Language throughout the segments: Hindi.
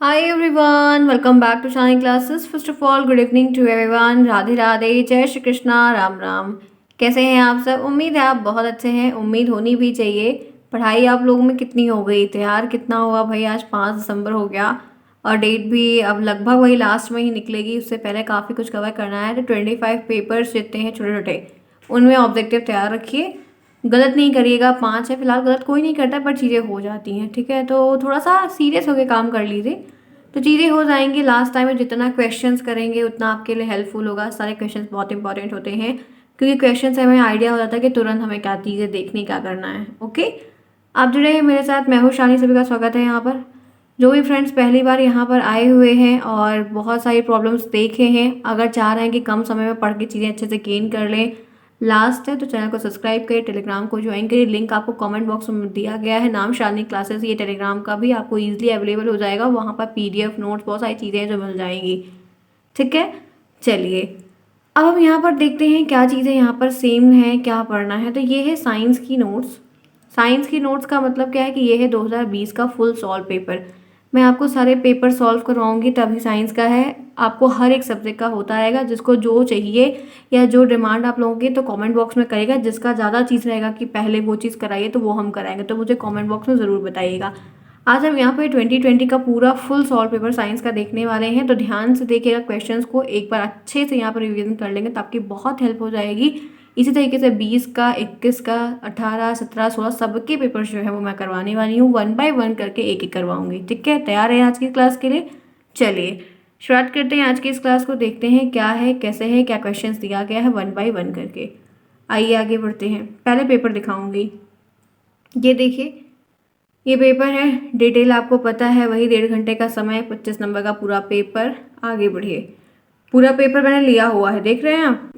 Hi everyone, welcome back to Shine Classes. First of all, good evening to everyone. Radhe Radhe, जय श्री कृष्णा, राम राम। कैसे हैं आप सब? उम्मीद है आप बहुत अच्छे हैं। उम्मीद होनी भी चाहिए। पढ़ाई आप लोगों में कितनी हो गई? तैयार कितना हुआ भाई? आज 5 दिसंबर हो गया और डेट भी अब लगभग वही लास्ट में ही निकलेगी। उससे पहले काफ़ी कुछ कवर करना है। तो 25 पेपर्स जितने हैं छोटे छोटे, उनमें ऑब्जेक्टिव तैयार रखिए। गलत नहीं करिएगा। 5 है फिलहाल, गलत कोई नहीं करता, पर चीज़ें हो जाती हैं, ठीक है? तो थोड़ा सा सीरियस होकर काम कर लीजिए, तो चीज़ें हो जाएंगी। लास्ट टाइम में जितना क्वेश्चंस करेंगे उतना आपके लिए हेल्पफुल होगा। सारे क्वेश्चंस बहुत इंपॉर्टेंट होते हैं, क्योंकि क्वेश्चन से हमें आइडिया हो जाता है कि तुरंत हमें क्या चीज़ें देखनी, क्या करना है। ओके, आप जुड़े हैं मेरे साथ। मैं हूँ शानी, सभी का स्वागत है यहाँ पर। जो भी फ्रेंड्स पहली बार यहाँ पर आए हुए हैं और बहुत सारी प्रॉब्लम्स देखे हैं, अगर चाह रहे हैं कि कम समय में पढ़ के चीज़ें अच्छे से गेन कर लें, लास्ट है तो चैनल को सब्सक्राइब करिए, टेलीग्राम को ज्वाइन करिए। लिंक आपको कमेंट बॉक्स में दिया गया है। नाम शालिनी क्लासेस, ये टेलीग्राम का भी आपको इजीली अवेलेबल हो जाएगा। वहाँ पर पीडीएफ नोट्स बहुत सारी चीज़ें हैं जो मिल जाएंगी, ठीक है? चलिए, अब हम यहाँ पर देखते हैं क्या चीज़ें यहाँ पर सेम है, क्या पढ़ना है। तो ये है साइंस की नोट्स। साइंस की नोट्स का मतलब क्या है कि ये है 2020 का फुल सॉल्व पेपर। मैं आपको सारे पेपर सॉल्व करवाऊंगी, तभी साइंस का है। आपको हर एक सब्जेक्ट का होता रहेगा। जिसको जो चाहिए या जो डिमांड आप लोगों की, तो कमेंट बॉक्स में करिएगा। जिसका ज़्यादा चीज़ रहेगा कि पहले वो चीज़ कराइए, तो वो हम कराएंगे, तो मुझे कमेंट बॉक्स में ज़रूर बताइएगा। आज हम यहाँ पे 2020 का पूरा फुल सॉल्व पेपर साइंस का देखने वाले हैं। तो ध्यान से देखिएगा, क्वेश्चंस को एक बार अच्छे से यहाँ पर रिवीजन कर लेंगे तो आपकी बहुत हेल्प हो जाएगी। इसी तरीके से 20 का, 21 का, 18, 17, 16 सबके पेपर्स जो है वो मैं करवाने वाली हूँ। 1 बाय 1 करके एक एक करवाऊंगी, ठीक है? तैयार है आज की क्लास के लिए? चलिए शुरुआत करते हैं आज की इस क्लास को। देखते हैं क्या है, कैसे है, क्या क्वेश्चंस दिया गया है 1 बाय 1 करके। आइए आगे बढ़ते हैं। पहले पेपर दिखाऊंगी। ये देखिए, ये पेपर है। डिटेल आपको पता है, वही 1.5 घंटे का समय, 25 नंबर का पूरा पेपर। आगे बढ़िए। पूरा पेपर मैंने लिया हुआ है, देख रहे हैं आप?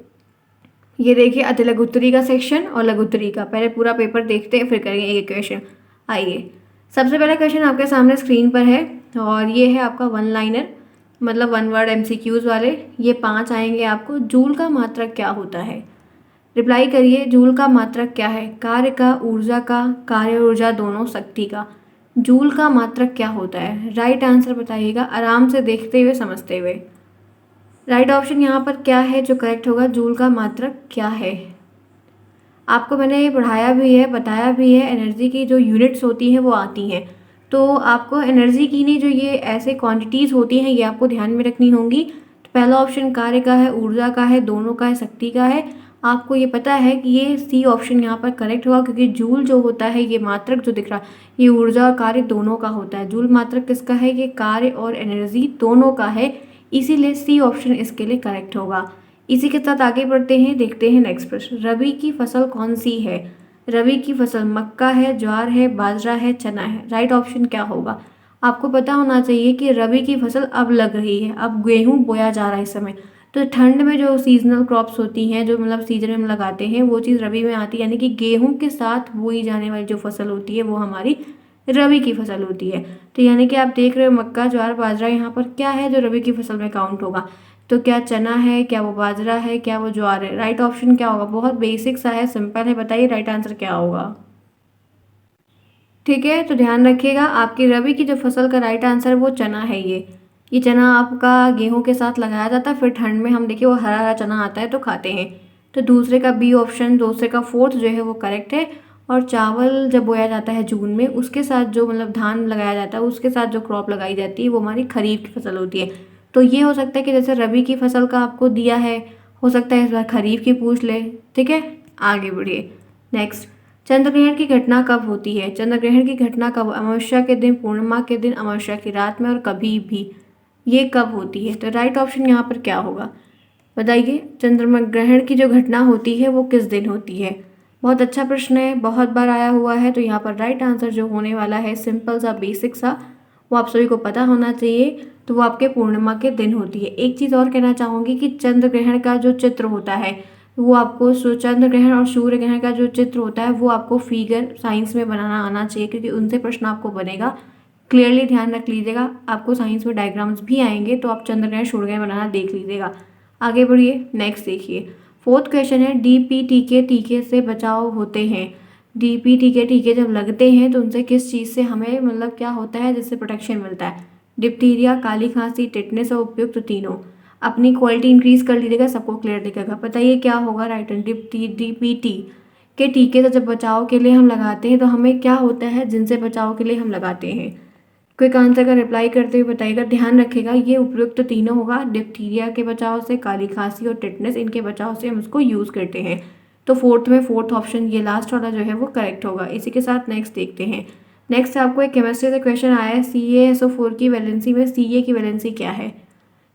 ये देखिए, अति लघुत्तरी का सेक्शन और लघुत्तरी का। पहले पूरा पेपर देखते हैं, फिर करेंगे एक क्वेश्चन। आइए, सबसे पहला क्वेश्चन आपके सामने स्क्रीन पर है और ये है आपका 1 लाइनर, मतलब 1 वर्ड एमसीक्यूज वाले। ये 5 आएंगे आपको। जूल का मात्रक क्या होता है? रिप्लाई करिए, जूल का मात्रक क्या है? कार्य का, ऊर्जा का, कार्य ऊर्जा दोनों, शक्ति का। जूल का मात्रक क्या होता है? राइट आंसर बताइएगा, आराम से देखते हुए समझते हुए। राइट ऑप्शन यहाँ पर क्या है जो करेक्ट होगा? जूल का मात्रक क्या है? आपको मैंने ये पढ़ाया भी है, बताया भी है। एनर्जी की जो यूनिट्स होती हैं वो आती हैं, तो आपको एनर्जी की नहीं, जो ये ऐसे क्वांटिटीज़ होती हैं, ये आपको ध्यान में रखनी होंगी। तो पहला ऑप्शन कार्य का है, ऊर्जा का है, दोनों का है, शक्ति का है। आपको ये पता है कि ये सी ऑप्शन यहाँ पर करेक्ट होगा, क्योंकि जूल जो होता है, ये मात्रक जो दिख रहा है, ये ऊर्जा और कार्य दोनों का होता है। जूल मात्रक किसका है? ये कार्य और एनर्जी दोनों का है, इसीलिए सी ऑप्शन इसके लिए करेक्ट होगा। इसी के साथ आगे बढ़ते हैं, देखते हैं नेक्स्ट प्रश्न। रबी की फसल कौन सी है? रबी की फसल मक्का है, ज्वार है, बाजरा है, चना है। राइट ऑप्शन क्या होगा? आपको पता होना चाहिए कि रबी की फसल अब लग रही है, अब गेहूं बोया जा रहा है इस समय। तो ठंड में जो सीजनल क्रॉप्स होती हैं, जो मतलब सीजन में हम लगाते हैं, वो चीज़ रबी में आती है। यानी कि गेहूं के साथ बोई जाने वाली जो फसल होती है वो हमारी रबी की फसल होती है। तो यानी कि आप देख रहे हो मक्का, ज्वार, बाजरा, यहाँ पर क्या है जो रबी की फसल में काउंट होगा? तो क्या चना है, क्या वो बाजरा है, क्या वो ज्वार है? राइट ऑप्शन क्या होगा? बहुत बेसिक सा है, सिंपल है। बताइए राइट आंसर क्या होगा? ठीक है, तो ध्यान रखिएगा, आपकी रबी की जो फसल का राइट आंसर वो चना है। ये चना आपका गेहूं के साथ लगाया जाता है, फिर ठंड में हम देखिए वो हरा हरा चना आता है तो खाते हैं। तो दूसरे का बी ऑप्शन, दूसरे का फोर्थ जो है वो करेक्ट है। और चावल जब बोया जाता है जून में, उसके साथ जो मतलब धान लगाया जाता है, उसके साथ जो क्रॉप लगाई जाती है वो हमारी खरीफ की फसल होती है। तो ये हो सकता है कि जैसे रबी की फसल का आपको दिया है, हो सकता है इस बार खरीफ की पूछ ले, ठीक है? आगे बढ़िए। नेक्स्ट, चंद्र ग्रहण की घटना कब होती है? चंद्र ग्रहण की घटना कब? अमावस्या के दिन, पूर्णिमा के दिन, अमावस्या की रात में, और कभी भी। ये कब होती है? तो राइट ऑप्शन यहाँ पर क्या होगा? बताइए, चंद्रमा ग्रहण की जो घटना होती है वो किस दिन होती है? बहुत अच्छा प्रश्न है, बहुत बार आया हुआ है। तो यहाँ पर राइट आंसर जो होने वाला है, सिंपल सा बेसिक सा, वो आप सभी को पता होना चाहिए। तो वो आपके पूर्णिमा के दिन होती है। एक चीज़ और कहना चाहूँगी कि चंद्र ग्रहण का जो चित्र होता है, वो आपको चंद्र ग्रहण और सूर्य ग्रहण का जो चित्र होता है वो आपको फिगर साइंस में बनाना आना चाहिए, क्योंकि उनसे प्रश्न आपको बनेगा। क्लियरली ध्यान रख लीजिएगा, आपको साइंस में डायग्राम्स भी आएंगे, तो आप चंद्र ग्रहण सूर्य ग्रहण बनाना देख लीजिएगा। आगे बढ़िए, नेक्स्ट देखिए। फोर्थ क्वेश्चन है, डीपीटीके टीके से बचाव होते हैं। डीपीटीके टीके जब लगते हैं तो उनसे किस चीज़ से हमें मतलब क्या होता है जिससे प्रोटेक्शन मिलता है? डिप्थीरिया, काली खांसी, टिटनेस और उपयुक्त तो तीनों। अपनी क्वालिटी इंक्रीज कर लीजिएगा, सबको क्लियर दिखेगा। बताइए क्या होगा राइट आंसर। डीपीटी के टीके से जब बचाव के लिए हम लगाते हैं तो हमें क्या होता है, जिनसे बचाव के लिए हम लगाते हैं। क्विक आंसर का रिप्लाई करते हुए बताइएगा। ध्यान रखिएगा ये उपयुक्त तो तीनों होगा। डिप्थीरिया के बचाव से, काली खांसी और टिटनेस, इनके बचाव से हम उसको यूज़ करते हैं। तो फोर्थ ऑप्शन ये लास्ट वाला जो है वो करेक्ट होगा। इसी के साथ नेक्स्ट देखते हैं। नेक्स्ट आपको एक केमिस्ट्री से क्वेश्चन आया है, CaSO4 की वैलेंसी में Ca की वैलेंसी क्या है।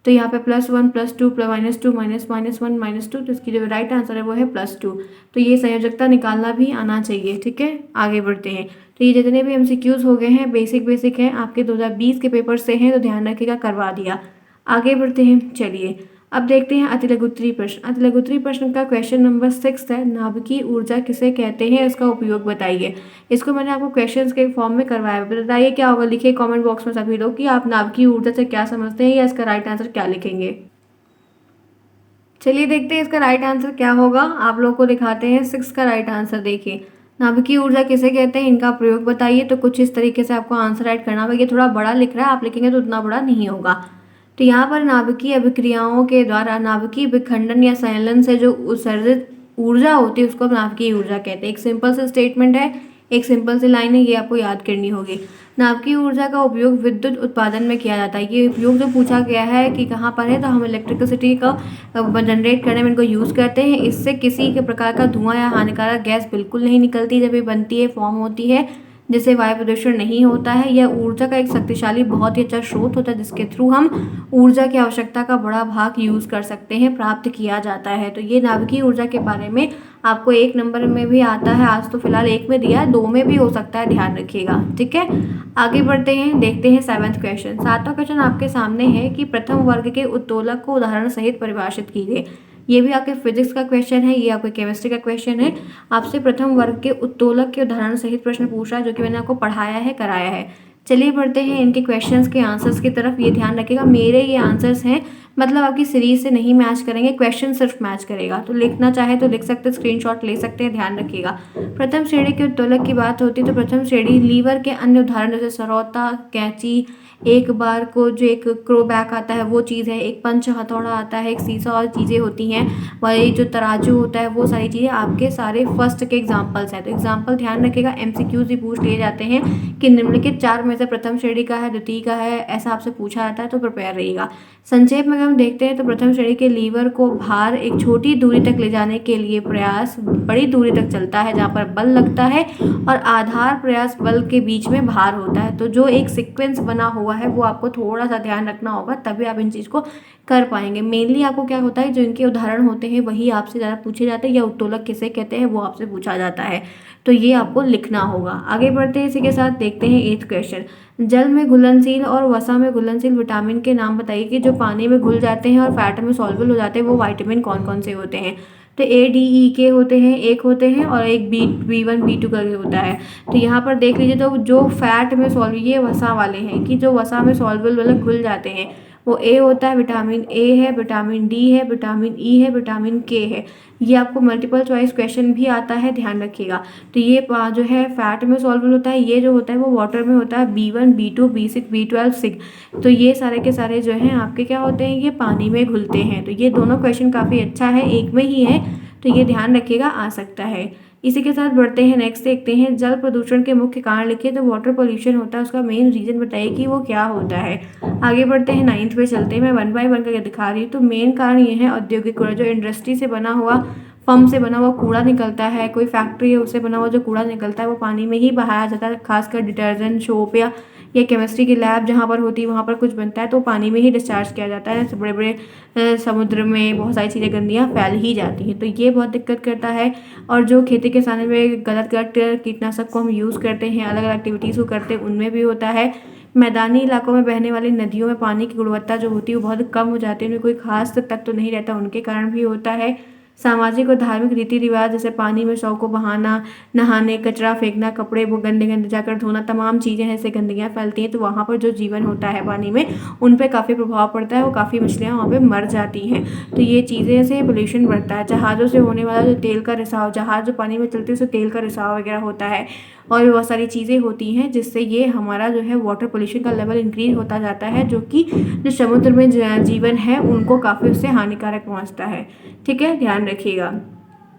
तो यहाँ पे +1 +2 -2 -1 -2, तो इसकी जो राइट आंसर है वो है +2। तो ये संयोजकता निकालना भी आना चाहिए। ठीक है, आगे बढ़ते हैं। तो ये जितने भी MCQs हो गए हैं बेसिक हैं, आपके 2020 के पेपर से हैं, तो ध्यान रखिएगा, करवा दिया। आगे बढ़ते हैं। चलिए अब देखते हैं अतिलघुत्तरी प्रश्न। अतिलघुत्तरी प्रश्न का क्वेश्चन नंबर 6 है, नाभिकीय ऊर्जा किसे कहते हैं, इसका उपयोग बताइए। इसको मैंने आपको क्वेश्चंस के फॉर्म में करवाया है। बताइए क्या होगा, लिखिए कमेंट बॉक्स में सभी लोग कि आप नाभिकीय ऊर्जा से क्या समझते हैं या इसका राइट आंसर क्या लिखेंगे। चलिए देखते हैं इसका राइट आंसर क्या होगा। आप लोगों को दिखाते हैं 6 का राइट आंसर। देखिए नाभिकीय ऊर्जा किसे कहते हैं, इनका प्रयोग बताइए। तो कुछ इस तरीके से आपको आंसर राइट करना होगा। ये थोड़ा बड़ा लिख रहा है, आप लिखेंगे तो उतना बड़ा नहीं होगा। तो यहाँ पर नाभिकीय अभिक्रियाओं के द्वारा नाभिकीय विखंडन या संलयन से जो उत्सर्जित ऊर्जा होती है उसको नाभिकीय ऊर्जा कहते हैं। एक सिंपल सा स्टेटमेंट है, एक सिंपल सी लाइन है, ये आपको याद करनी होगी। नाभिकीय ऊर्जा का उपयोग विद्युत उत्पादन में किया जाता है। ये उपयोग जो पूछा गया है कि कहाँ पर है, तो हम इलेक्ट्रिसिटी का जनरेट करने में इनको यूज़ करते हैं। इससे किसी के प्रकार का धुआं या हानिकारक गैस बिल्कुल नहीं निकलती जब ये बनती है, फॉर्म होती है, जिससे वायु प्रदूषण नहीं होता है। यह ऊर्जा का एक शक्तिशाली बहुत ही अच्छा स्रोत होता है, जिसके थ्रू हम ऊर्जा की आवश्यकता का बड़ा भाग यूज़ कर सकते हैं, प्राप्त किया जाता है। तो ये नाभिकीय ऊर्जा के बारे में आपको 1 नंबर में भी आता है। आज तो फिलहाल 1 में दिया है, 2 में भी हो सकता है, ध्यान रखिएगा। ठीक है, आगे बढ़ते हैं, देखते हैं 7वां क्वेश्चन। 7वां क्वेश्चन आपके सामने है कि प्रथम वर्ग के उत्तोलक को उदाहरण सहित परिभाषित कीजिए। ये भी आपके फिजिक्स का क्वेश्चन है, ये आपके केमिस्ट्री का क्वेश्चन है। आपसे प्रथम वर्ग के उत्तोलक के उदाहरण सहित प्रश्न पूछ रहा है, जो कि मैंने आपको पढ़ाया है, कराया है। चलिए बढ़ते हैं इनके क्वेश्चंस के आंसर्स की तरफ। ये ध्यान रखिएगा, मेरे ये आंसर्स हैं, मतलब आपकी सीरीज से नहीं मैच करेंगे, क्वेश्चन सिर्फ मैच करेगा। तो लिखना चाहे तो लिख सकते हैं, स्क्रीनशॉट ले सकते हैं, ध्यान रखिएगा। प्रथम श्रेणी के उत्तोलक की बात होती है तो प्रथम श्रेणी लीवर के अन्य उदाहरण जैसे सरौता, कैंची, एक बार को जो एक क्रोबैक आता है वो चीज़ है, एक पंच हथौड़ा आता है, एक सीसा और चीज़ें होती हैं, वही जो तराजू होता है, वो सारी चीज़ें आपके सारे फर्स्ट के एग्जाम्पल्स हैं। तो एग्जाम्पल ध्यान रखिएगा, MCQs भी पूछ लिए जाते हैं कि निम्नलिखित 4 में से प्रथम श्रेणी का है, द्वितीय का है, ऐसा आपसे पूछा जाता है, तो प्रिपेयर रहिएगा। संक्षेप में हम देखते हैं तो प्रथम श्रेणी के लीवर को भार एक छोटी दूरी तक ले जाने के लिए प्रयास बड़ी दूरी तक चलता है, जहाँ पर बल लगता है और आधार प्रयास बल के बीच में भार होता है। तो जो एक सीक्वेंस बना हुआ है वो आपको थोड़ा सा ध्यान रखना होगा, तभी आप इन चीज़ को कर पाएंगे। मेनली आपको क्या होता है, जो इनके उदाहरण होते हैं वही आपसे ज़्यादा पूछे जाते हैं, या उत्तोलक किसे कहते हैं वो आपसे पूछा जाता है, तो ये आपको लिखना होगा। आगे बढ़ते हैं, इसी के साथ देखते हैं 8th क्वेश्चन। जल में घुलनशील और वसा में घुलनशील विटामिन के नाम बताइए कि जो पानी में घुल जाते हैं और फैट में सॉल्युबल हो जाते हैं, वो विटामिन कौन कौन से होते हैं। तो ADE के होते हैं, एक होते हैं, और एक B1 B2 करके होता है। तो यहाँ पर देख लीजिए, तो जो फैट में सॉल्व, ये वसा वाले हैं कि जो वसा में सॉल्युबल वाले घुल जाते हैं, वो A होता है, विटामिन A है, विटामिन D है, विटामिन E है, विटामिन K है। ये आपको मल्टीपल चॉइस क्वेश्चन भी आता है, ध्यान रखिएगा। तो ये जो है फैट में सॉल्युबल होता है, ये जो होता है वो वाटर में होता है, B1 B2 B6 B12 6। तो ये सारे के सारे जो हैं आपके क्या होते हैं, ये पानी में घुलते हैं। तो ये दोनों क्वेश्चन काफ़ी अच्छा है, एक में ही है, तो ये ध्यान रखिएगा, आ सकता है। इसी के साथ बढ़ते हैं, नेक्स्ट देखते हैं। जल प्रदूषण के मुख्य कारण लिखिए। तो वाटर पोल्यूशन होता है, उसका मेन रीजन बताइए कि वो क्या होता है। आगे बढ़ते हैं, 9th पे चलते हैं। मैं 1 बाय 1 करके दिखा रही हूँ। तो मेन कारण ये है औद्योगिक कूड़ा, जो इंडस्ट्री से बना हुआ, फर्म से बना हुआ कूड़ा निकलता है, कोई फैक्ट्री है उससे बना हुआ जो कूड़ा निकलता है वो पानी में ही बहाया जाता है। खासकर डिटर्जेंट, सोप या केमिस्ट्री की लैब जहाँ पर होती है वहाँ पर कुछ बनता है तो पानी में ही डिस्चार्ज किया जाता है। बड़े बड़े समुद्र में बहुत सारी चीज़ें गंदियाँ फैल ही जाती हैं, तो ये बहुत दिक्कत करता है। और जो खेती किसानी में गलत कीटनाशक को हम यूज़ करते हैं, अलग अलग एक्टिविटीज़ को करते हैं, उनमें भी होता है। मैदानी इलाकों में बहने वाली नदियों में पानी की गुणवत्ता जो होती है वो बहुत कम हो जाती है, उनमें कोई खास तत्व नहीं रहता, उनके कारण भी होता है। सामाजिक और धार्मिक रीति रिवाज जैसे पानी में शव को बहाना, नहाने, कचरा फेंकना, कपड़े वो गंदे गंदे जाकर धोना, तमाम चीज़ें ऐसे गंदगियाँ फैलती हैं तो वहाँ पर जो जीवन होता है पानी में उन पर काफ़ी प्रभाव पड़ता है, वो काफ़ी मछलियाँ वहाँ पर मर जाती हैं। तो ये चीज़ें से पोल्यूशन बढ़ता है। जहाज़ों से होने वाला जो तेल का रिसाव, जहाज़ जो पानी में चलती है उससे तेल का रिसाव वगैरह होता है और भी बहुत सारी चीज़ें होती हैं जिससे ये हमारा जो है वाटर पोल्यूशन का लेवल इंक्रीज होता जाता है, जो कि जो समुद्र में जीवन है उनको काफ़ी उससे हानिकारक पहुंचता है। ठीक है, ध्यान रखिएगा।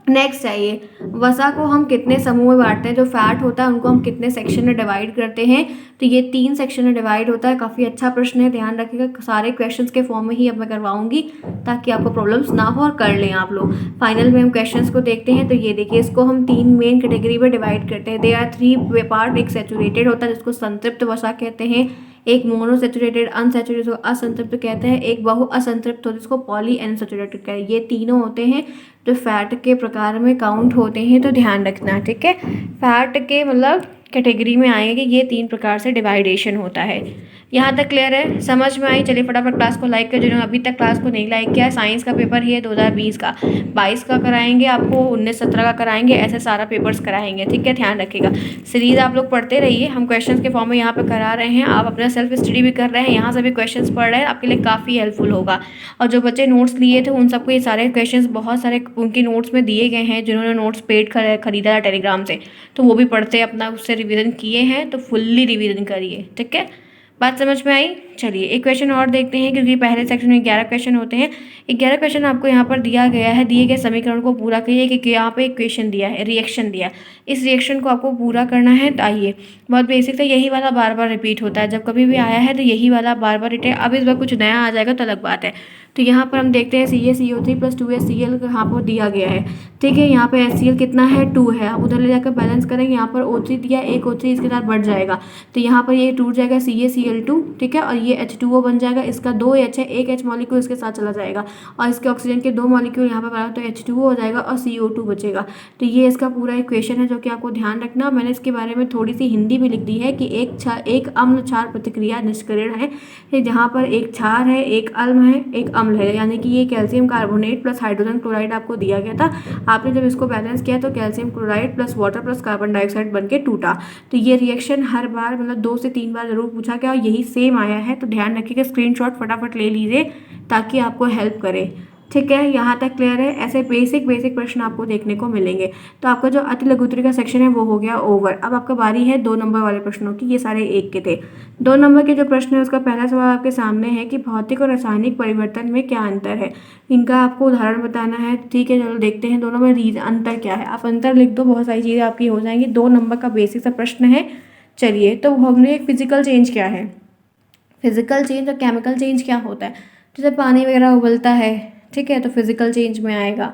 नेक्स्ट चाहिए, वसा को हम कितने समूह में बांटते हैं? जो फैट होता है उनको हम कितने सेक्शन में डिवाइड करते हैं? तो ये 3 सेक्शन में डिवाइड होता है। काफ़ी अच्छा प्रश्न है, ध्यान रखिएगा। सारे क्वेश्चंस के फॉर्म में ही अब मैं करवाऊंगी ताकि आपको प्रॉब्लम्स ना हो और कर लें आप लोग। फाइनल में हम क्वेश्चंस को देखते हैं। तो ये देखिए, इसको हम 3 मेन कैटेगरी में डिवाइड करते हैं। They are 3 part. एक सैचुरेटेड होता है जिसको संतृप्त वसा कहते हैं, एक मोनोसैचुरेटेड अनसैचुरेटेड असंतृप्त कहते हैं, एक बहु असंतृप्त होता है जिसको पॉली अनसैचुरेटेड कहते हैं। ये तीनों होते हैं जो फैट के प्रकार में काउंट होते हैं, तो ध्यान रखना। ठीक है, फैट के मतलब कैटेगरी में आएंगे कि ये 3 प्रकार से डिवाइडेशन होता है। यहाँ तक क्लियर है, समझ में आई? चलिए फटाफट क्लास को लाइक कर, जिन्होंने अभी तक क्लास को नहीं लाइक किया। साइंस का पेपर ही है 2020 का, 22 का कराएंगे आपको, 19-17 का कराएंगे, ऐसे सारा पेपर्स कराएंगे। ठीक है, ध्यान रखिएगा। सीरीज आप लोग पढ़ते रहिए, हम क्वेश्चंस के फॉर्म में यहाँ पे करा रहे हैं, आप अपना सेल्फ स्टडी भी कर रहे हैं, यहाँ से भी क्वेश्चंस पढ़ रहे हैं, आपके लिए काफ़ी हेल्पफुल होगा। और जो बच्चे नोट्स लिए थे उन सबको ये सारे क्वेश्चंस बहुत सारे उनके नोट्स में दिए गए हैं, जिन्होंने नोट्स पेड खरीदा था टेलीग्राम से, तो वो भी पढ़ते अपना उससे रिवीजन किए हैं, तो फुल्ली रिवीजन करिए। ठीक है, बात समझ में आई? चलिए एक क्वेश्चन और देखते हैं, क्योंकि पहले सेक्शन में 11 क्वेश्चन होते हैं। 11 क्वेश्चन आपको यहाँ पर दिया गया है। दिए गए समीकरण को पूरा करिए कि यहाँ पे एक क्वेश्चन दिया है, रिएक्शन दिया है, इस रिएक्शन को आपको पूरा करना है। तो आइए, बहुत बेसिक था, यही वाला बार बार रिपीट होता है, जब कभी भी आया है तो यही वाला बार बार रिपीट। अब इस बार कुछ नया आ जाएगा तो अलग बात है। तो यहाँ पर हम देखते हैं CaCO3 + 2HCl यहाँ पर दिया गया है। ठीक है, यहाँ पे HCl कितना है? 2 है। आप उधर ले जाकर बैलेंस करेंगे, यहाँ पर O3 दिया, एक O3 इसके साथ बढ़ जाएगा, तो यहाँ पर ये टूट जाएगा CaCl2। ठीक है, और ये H2O बन जाएगा, इसका 2 H है, एक H मॉलिक्यूल इसके साथ चला जाएगा और इसके ऑक्सीजन के 2 मॉलिक्यूल यहाँ पर बना, तो H2O हो जाएगा और CO2 बचेगा। तो ये इसका पूरा इक्वेशन है जो कि आपको ध्यान रखना। मैंने इसके बारे में थोड़ी सी हिंदी भी लिख दी है कि एक अम्ल क्षार प्रतिक्रिया निष्क्रियण है, जहाँ पर एक क्षार है, एक अम्ल है, एक अम्ल है, यानी कि ये calcium carbonate plus hydrogen chloride आपको दिया गया था। आपने जब इसको बैलेंस किया तो calcium chloride plus water plus carbon dioxide बन के टूटा। तो ये रिएक्शन हर बार मतलब 2 से 3 बार जरूर पूछा गया और यही सेम आया है, तो ध्यान रखिएगा, स्क्रीनशॉट फटाफट ले लीजिए ताकि आपको हेल्प करे। ठीक है, यहाँ तक क्लियर है? ऐसे बेसिक प्रश्न आपको देखने को मिलेंगे। तो आपका जो अति लघुत्तरी का सेक्शन है वो हो गया ओवर। अब आपका बारी है 2 नंबर वाले प्रश्नों की। ये सारे 1 के थे। 2 नंबर के जो प्रश्न है उसका पहला सवाल आपके सामने है कि भौतिक और रासायनिक परिवर्तन में क्या अंतर है। इनका आपको उदाहरण बताना है। ठीक है, चलो देखते हैं दोनों में अंतर क्या है। आप अंतर लिख दो, बहुत सारी चीज़ें आपकी हो जाएंगी। 2 नंबर का बेसिक सा प्रश्न है। चलिए, तो हमने फिजिकल चेंज क्या है, फिजिकल चेंज और केमिकल चेंज क्या होता है। जैसे पानी वगैरह उबलता है, ठीक है, तो फिजिकल चेंज में आएगा।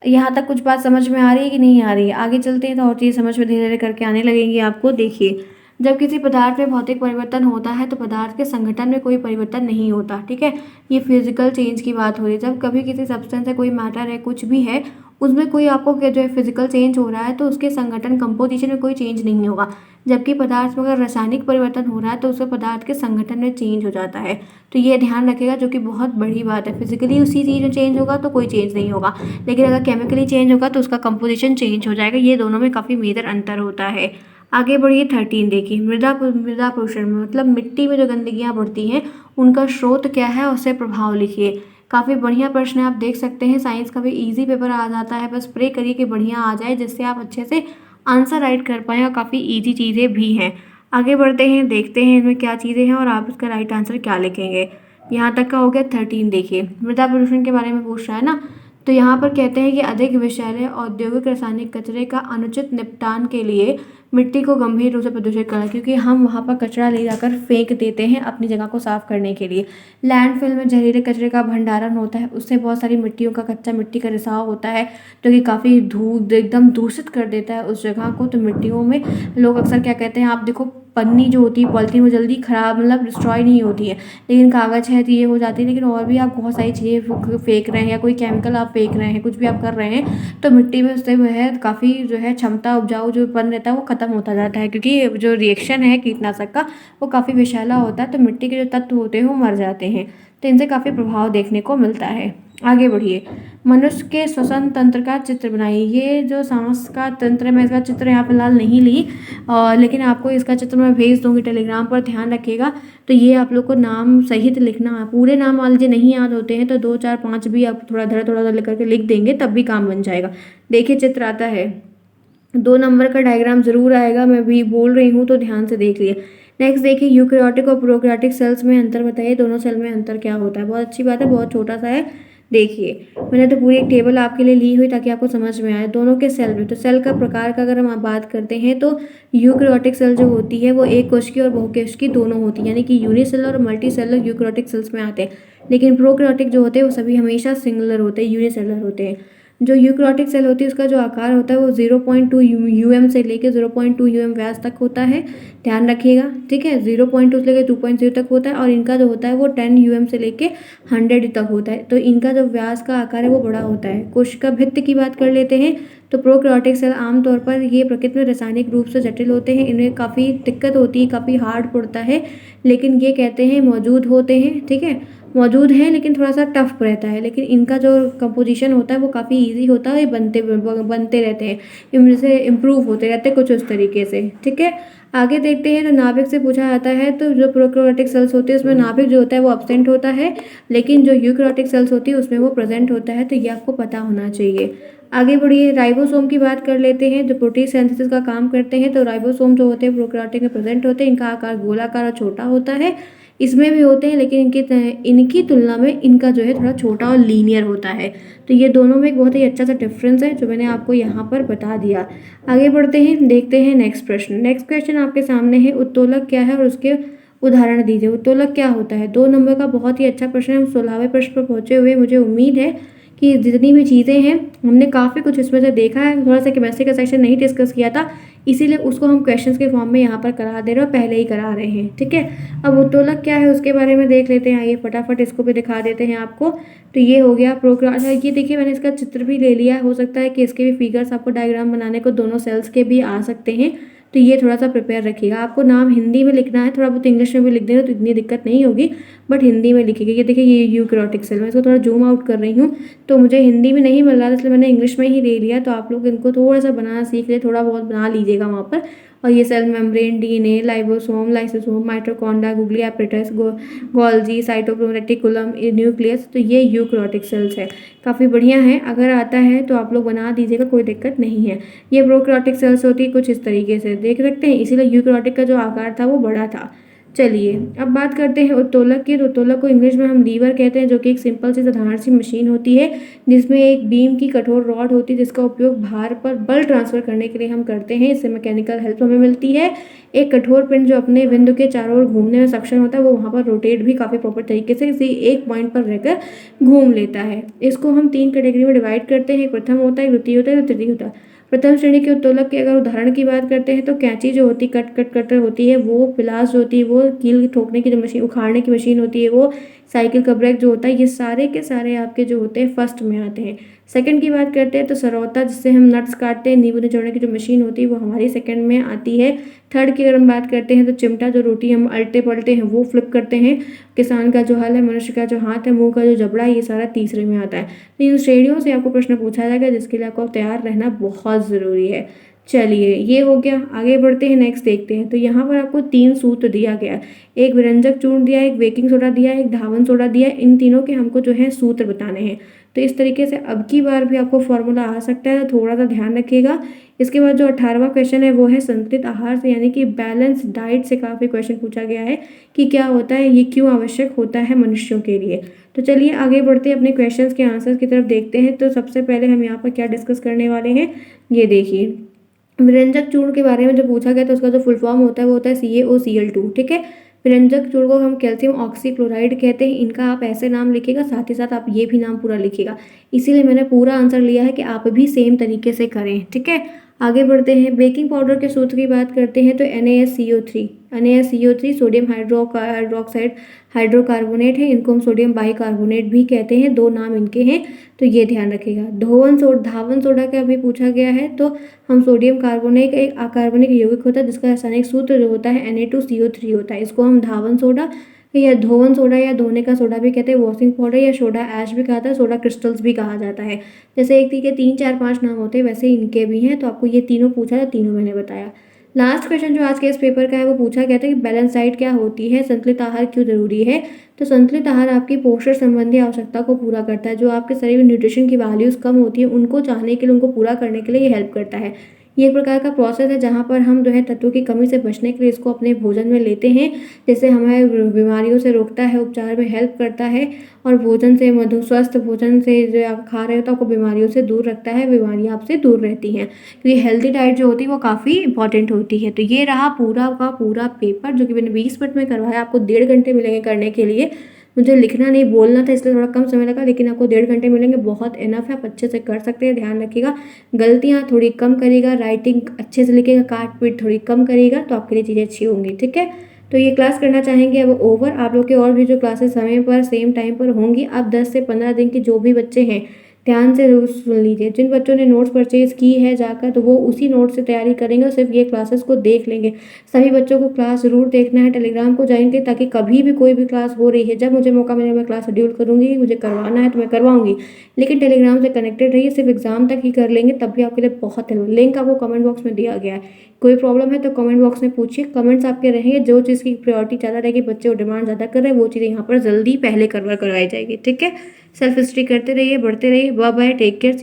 यहाँ तक कुछ बात समझ में आ रही है कि नहीं आ रही है? आगे चलते हैं तो और चीज़ समझ में धीरे धीरे करके आने लगेंगी आपको। देखिए, जब किसी पदार्थ में भौतिक परिवर्तन होता है तो पदार्थ के संगठन में कोई परिवर्तन नहीं होता। ठीक है, ये फिजिकल चेंज की बात हो रही है। जब कभी किसी सब्सटेंस है, कोई मैटर है, कुछ भी है, उसमें कोई आपको जो है फिजिकल चेंज हो रहा है तो उसके संगठन कंपोजिशन में कोई चेंज नहीं होगा। जबकि पदार्थ में अगर रासायनिक परिवर्तन हो रहा है तो उससे पदार्थ के संगठन में चेंज हो जाता है। तो ये ध्यान रखिएगा, जो कि बहुत बड़ी बात है। फिजिकली उसी चीज़ में चेंज होगा तो कोई चेंज नहीं होगा, लेकिन अगर केमिकली चेंज होगा तो उसका कंपोजिशन चेंज हो जाएगा। ये दोनों में काफ़ी मेजर अंतर होता है। आगे बढ़िए 13 देखिए, मृदा प्रदूषण में मतलब मिट्टी में जो गंदगियाँ बढ़ती हैं उनका स्रोत क्या है, उससे प्रभाव लिखिए। काफ़ी बढ़िया प्रश्न है, आप देख सकते हैं। साइंस का भी इजी पेपर आ जाता है, बस प्रे करिए कि बढ़िया आ जाए जिससे आप अच्छे से आंसर राइट कर पाएँ, और काफ़ी इजी चीज़ें भी हैं। आगे बढ़ते हैं, देखते हैं इनमें क्या चीज़ें हैं और आप इसका राइट आंसर क्या लिखेंगे। यहाँ तक का हो गया 13। देखिए, मृदा प्रदूषण के बारे में पूछ रहा है ना, तो यहाँ पर कहते हैं कि अधिक विषैले औद्योगिक रासायनिक कचरे का अनुचित निपटान के लिए मिट्टी को गंभीर रूप से प्रदूषित करना, क्योंकि हम वहाँ पर कचरा ले जाकर फेंक देते हैं अपनी जगह को साफ करने के लिए। लैंडफिल में जहरीले कचरे का भंडारण होता है, उससे बहुत सारी मिट्टियों का कच्चा मिट्टी का रिसाव होता है, जो कि काफ़ी एकदम दूषित कर देता है उस जगह को। तो मिट्टियों में लोग अक्सर क्या कहते हैं, आप देखो पन्नी जो होती है पॉलिथीन, वो जल्दी ख़राब मतलब डिस्ट्रॉय नहीं होती है, लेकिन कागज़ है तो ये हो जाती है। लेकिन और भी आप बहुत सारी चीज़ें फेंक रहे हैं या कोई केमिकल आप फेंक रहे हैं, कुछ भी आप कर रहे हैं, तो मिट्टी में उससे वह है काफ़ी जो है क्षमता, उपजाऊ जो पन रहता है वो ख़त्म होता जाता है, क्योंकि जो रिएक्शन है कीटनाशक का वो काफ़ी विषैला होता है, तो मिट्टी के जो तत्व होते हैं वो मर जाते हैं। तो इनसे काफ़ी प्रभाव देखने को मिलता है। आगे बढ़िए। मनुष्य के श्वसन तंत्र का चित्र बनाइए। ये जो सांस का तंत्र है, मैं इसका चित्र यहाँ फिलहाल नहीं ली, लेकिन आपको इसका चित्र मैं भेज दूंगी टेलीग्राम पर, ध्यान रखिएगा। तो ये आप लोग को नाम सहित लिखना है। पूरे नाम मान लीजिए नहीं याद होते हैं तो 2 4 5 भी आप थोड़ा लिख करके लिख देंगे, तब भी काम बन जाएगा। देखिए चित्र आता है, 2 नंबर का डायग्राम जरूर आएगा, मैं भी बोल रही हूँ तो ध्यान से देख लिए। नेक्स्ट देखिए, यूकैरियोटिक और प्रोकैरियोटिक सेल्स में अंतर बताइए। दोनों सेल में अंतर क्या होता है? बहुत अच्छी बात है, बहुत छोटा सा है। देखिए मैंने तो पूरी एक टेबल आपके लिए ली हुई ताकि आपको समझ में आए दोनों के सेल में। तो सेल का प्रकार का अगर हम बात करते हैं तो यूकैरियोटिक सेल जो होती है वो एक कोशिकीय और बहुकोशिकीय दोनों होती है, यानी कि यूनिसेलुलर और मल्टीसेलुलर यूकैरियोटिक सेल्स में आते हैं। लेकिन प्रोकैरियोटिक जो होते हैं वो सभी हमेशा सिंगुलर होते हैं, यूनिसेलुलर होते हैं। जो यूकैरियोटिक सेल होती है उसका जो आकार होता है वो 0.2 यूएम से लेकर 0.2 यूएम व्यास तक होता है, ध्यान रखिएगा, ठीक है। 0.2 से लेकर 2.0 तक होता है, और इनका जो होता है वो 10 यूएम से लेकर 100 तक होता है। तो इनका जो व्यास का आकार है वो बड़ा होता है। कोशिका भित्ति की बात कर लेते हैं तो प्रोकैरियोटिक सेल आमतौर पर ये प्रकृति में रासायनिक रूप से जटिल होते हैं, इन्हें काफ़ी दिक्कत होती है, काफ़ी हार्ड पड़ता है, लेकिन ये कहते हैं मौजूद होते हैं, ठीक है। मौजूद है लेकिन थोड़ा सा टफ रहता है, लेकिन इनका जो कंपोजिशन होता है वो काफ़ी इजी होता है, ये बनते रहते हैं, इनमें से इम्प्रूव होते रहते हैं कुछ उस तरीके से, ठीक है। आगे देखते हैं तो नाभिक से पूछा जाता है, तो जो प्रोकैरियोटिक सेल्स होती है उसमें नाभिक जो होता है वो एब्सेंट होता है, लेकिन जो यूकैरियोटिक सेल्स होती है उसमें वो प्रेजेंट होता है। तो ये आपको पता होना चाहिए। आगे बढ़िए, राइबोसोम की बात कर लेते हैं जो प्रोटीन सिंथेसिस का काम करते हैं। तो राइबोसोम जो होते हैं प्रोकैरियोटिक में प्रेजेंट होते हैं, इनका आकार गोलाकार और छोटा होता है, इसमें भी होते हैं, लेकिन इनकी तुलना में इनका जो है थोड़ा छोटा और लीनियर होता है। तो ये दोनों में एक बहुत ही अच्छा सा डिफरेंस है जो मैंने आपको यहाँ पर बता दिया। आगे बढ़ते हैं, देखते हैं नेक्स्ट प्रश्न। नेक्स्ट क्वेश्चन आपके सामने है, उत्तोलक क्या है और उसके उदाहरण दीजिए। उत्तोलक क्या होता है? 2 नंबर का बहुत ही अच्छा प्रश्न है। हम 16वें प्रश्न पर पहुंचे हुए, मुझे उम्मीद है कि जितनी भी चीज़ें हैं हमने काफ़ी कुछ इसमें से देखा है। थोड़ा सा केमिस्ट्री का सेक्शन नहीं डिस्कस किया था, इसीलिए उसको हम क्वेश्चंस के फॉर्म में यहाँ पर करा दे रहे हैं और पहले ही करा रहे हैं, ठीक है। अब उत्तोलक क्या है उसके बारे में देख लेते हैं। आइए फटाफट इसको भी दिखा देते हैं आपको। तो ये हो गया प्रोकैरियोटिक। ये देखिए मैंने इसका चित्र भी ले लिया है, हो सकता है कि इसके भी फिगर्स आपको डायग्राम बनाने को दोनों सेल्स के भी आ सकते हैं, तो ये थोड़ा सा प्रिपेयर रखिएगा। आपको नाम हिंदी में लिखना है, थोड़ा बहुत इंग्लिश में भी लिख देना तो इतनी दिक्कत नहीं होगी, बट हिंदी में लिखिएगा। ये देखिए ये यूकैरियोटिक सेल, मैं इसको थोड़ा जूम आउट कर रही हूँ तो मुझे हिंदी में नहीं मिल रहा था, इसलिए मैंने इंग्लिश में ही ले लिया। तो आप लोग इनको थोड़ा सा बनाना सीख ले, थोड़ा बहुत बना लीजिएगा वहाँ पर। और ये cell membrane, DNA, ribosome, lysosome, mitochondria, Golgi apparatus, Golgi, cytoplasm, reticulum, nucleus, तो ये यूकैरियोटिक सेल्स है। काफ़ी बढ़िया है, अगर आता है तो आप लोग बना दीजिएगा, कोई दिक्कत नहीं है। ये प्रोकैरियोटिक सेल्स होती है कुछ इस तरीके से, देख सकते हैं, इसीलिए यूकैरियोटिक का जो आकार था वो बड़ा था। चलिए अब बात करते हैं उत्तोलक की। तो उत्तोलक को इंग्लिश में हम लीवर कहते हैं, जो कि एक सिंपल सी साधारण सी मशीन होती है जिसमें एक बीम की कठोर रॉड होती है जिसका उपयोग भार पर बल ट्रांसफर करने के लिए हम करते हैं। इससे मैकेनिकल हेल्प हमें मिलती है। एक कठोर पिंड जो अपने बिंदु के चारों ओर घूमने में सक्षम होता है वो वहाँ पर रोटेट भी काफ़ी प्रॉपर तरीके से इसी एक पॉइंट पर रहकर घूम लेता है। इसको हम 3 कैटेगरी में डिवाइड करते हैं, प्रथम होता है, द्वितीय होता है, तृतीय होता है। प्रथम श्रेणी के उत्तोलक के अगर उदाहरण की बात करते हैं तो कैंची जो होती है, कटर होती है वो, पिलास जो होती है वो, कील ठोकने की जो मशीन, उखाड़ने की मशीन होती है वो, साइकिल का ब्रेक जो होता है, ये सारे के सारे आपके जो होते हैं फर्स्ट में आते हैं। सेकंड की बात करते हैं तो सरौता, जिससे हम नट्स काटते हैं, नींबू निचोड़ने की जो मशीन होती है वो हमारी सेकंड में आती है। थर्ड की अगर हम बात करते हैं तो चिमटा, जो रोटी हम अल्टे पलटे हैं वो फ्लिप करते हैं। किसान का जो हल है, मनुष्य का जो हाथ है, मुंह का जो जबड़ा है, ये सारा तीसरे में आता है। तो इन श्रेणियों से आपको प्रश्न पूछा जाएगा जिसके लिए आपको तैयार रहना बहुत ज़रूरी है। चलिए ये हो गया, आगे बढ़ते हैं, नेक्स्ट देखते हैं। तो यहाँ पर आपको 3 सूत्र दिया गया है, एक विरंजक चूर्ण दिया है, एक बेकिंग सोडा दिया है, एक धावन सोडा दिया है। इन तीनों के हमको जो है सूत्र बताने हैं। तो इस तरीके से अब की बार भी आपको फॉर्मूला आ सकता है, तो थोड़ा सा ध्यान रखिएगा। इसके बाद जो 18वां क्वेश्चन है वो है संतुलित आहार से, यानी कि बैलेंस डाइट से काफ़ी क्वेश्चन पूछा गया है कि क्या होता है, ये क्यों आवश्यक होता है मनुष्यों के लिए। तो चलिए आगे बढ़ते हैं, अपने क्वेश्चंस के आंसर्स की तरफ देखते हैं। तो सबसे पहले हम यहाँ पर क्या डिस्कस करने वाले हैं, ये देखिए। विरंजक चूर्ण के बारे में जो पूछा गया तो उसका जो फुल फॉर्म होता है वो होता है CaOCl2, ठीक है। विरंजक चूर्ण को हम कैल्शियम ऑक्सीक्लोराइड कहते हैं। इनका आप ऐसे नाम लिखिएगा, साथ ही साथ आप ये भी नाम पूरा लिखिएगा, इसीलिए मैंने पूरा आंसर लिया है कि आप भी सेम तरीके से करें, ठीक है। आगे बढ़ते हैं, बेकिंग पाउडर के सूत्र की बात करते हैं तो NaSCO3 सोडियम हाइड्रोक्साइड हाइड्रोकार्बोनेट है, इनको हम सोडियम बाइकार्बोनेट भी कहते हैं, 2 नाम इनके हैं, तो ये ध्यान रखिएगा। धावन सोडा का भी पूछा गया है तो हम सोडियम कार्बोनेट एक अकार्बनिक यौगिक होता है जिसका रासायनिक सूत्र जो होता है Na2CO3 होता है, इसको हम धावन सोडा या धोवन सोडा या धोने का सोडा भी कहते हैं, वॉशिंग पाउडर या सोडा ऐश भी कहा जाता है, सोडा क्रिस्टल्स भी कहा जाता है। जैसे एक के 3 4 5 नाम होते हैं, वैसे इनके भी हैं। तो आपको ये तीनों पूछा था, तीनों मैंने बताया। लास्ट क्वेश्चन जो आज के इस पेपर का है वो पूछा गया था कि बैलेंस डाइट क्या होती है, संतुलित आहार क्यों जरूरी है। तो संतुलित आहार आपकी पोषण संबंधी आवश्यकता को पूरा करता है। जो आपके शरीर में न्यूट्रिशन की वैल्यूज कम होती है उनको चाहने के लिए, उनको पूरा करने के लिए ये हेल्प करता है। ये एक प्रकार का प्रोसेस है जहाँ पर हम जो है तत्वों की कमी से बचने के लिए इसको अपने भोजन में लेते हैं, जिससे हमें बीमारियों से रोकता है, उपचार में हेल्प करता है और भोजन से मधु स्वस्थ भोजन से जो आप खा रहे हो तो आपको बीमारियों से दूर रखता है, बीमारियाँ आपसे दूर रहती हैं। क्योंकि हेल्दी डाइट जो होती है वो काफ़ी इंपॉर्टेंट होती है। तो ये रहा पूरा का पूरा पेपर जो कि मैंने 20 मिनट में करवाया। आपको 1.5 घंटे मिलेंगे करने के लिए। मुझे लिखना नहीं बोलना था इसलिए थोड़ा कम समय लगा, लेकिन आपको 1.5 घंटे मिलेंगे, बहुत इनफ है, आप अच्छे से कर सकते हैं। ध्यान रखिएगा, गलतियाँ थोड़ी कम करिएगा, राइटिंग अच्छे से लिखिएगा, काट पीट थोड़ी कम करिएगा, तो आपके लिए चीज़ें अच्छी होंगी। ठीक है, तो ये क्लास करना चाहेंगे अब ओवर। आप लोग के और भी जो क्लासेस समय पर सेम टाइम पर होंगी, आप 10 से 15 दिन के जो भी बच्चे हैं ध्यान से रोज सुन लीजिए। जिन बच्चों ने नोट्स परचेज की है जाकर, तो वो उसी नोट से तैयारी करेंगे और सिर्फ ये क्लासेस को देख लेंगे। सभी बच्चों को क्लास जरूर देखना है, टेलीग्राम को ज्वाइन करें, ताकि कभी भी कोई भी क्लास हो रही है, जब मुझे मौका मिले मैं क्लास शेड्यूल करूँगी। मुझे करवाना है तो मैं करवाऊंगी, लेकिन टेलीग्राम से कनेक्टेड रहिए। सिर्फ एग्जाम तक ही कर लेंगे, तब भी आपके लिए बहुत हेल्प। लिंक आपको कमेंट बॉक्स में दिया गया है। कोई प्रॉब्लम है तो कमेंट बॉक्स में पूछिए, कमेंट्स आपके रहेंगे। जो चीज़ की प्रायोरिटी ज़्यादा रहेगी, बच्चे वो डिमांड ज़्यादा कर रहे हैं, वो चीज़ें यहाँ पर जल्दी पहले करवाई जाएगी। ठीक है, सेल्फ स्टडी करते रहिए, बढ़ते रहिए। Bye bye, take care.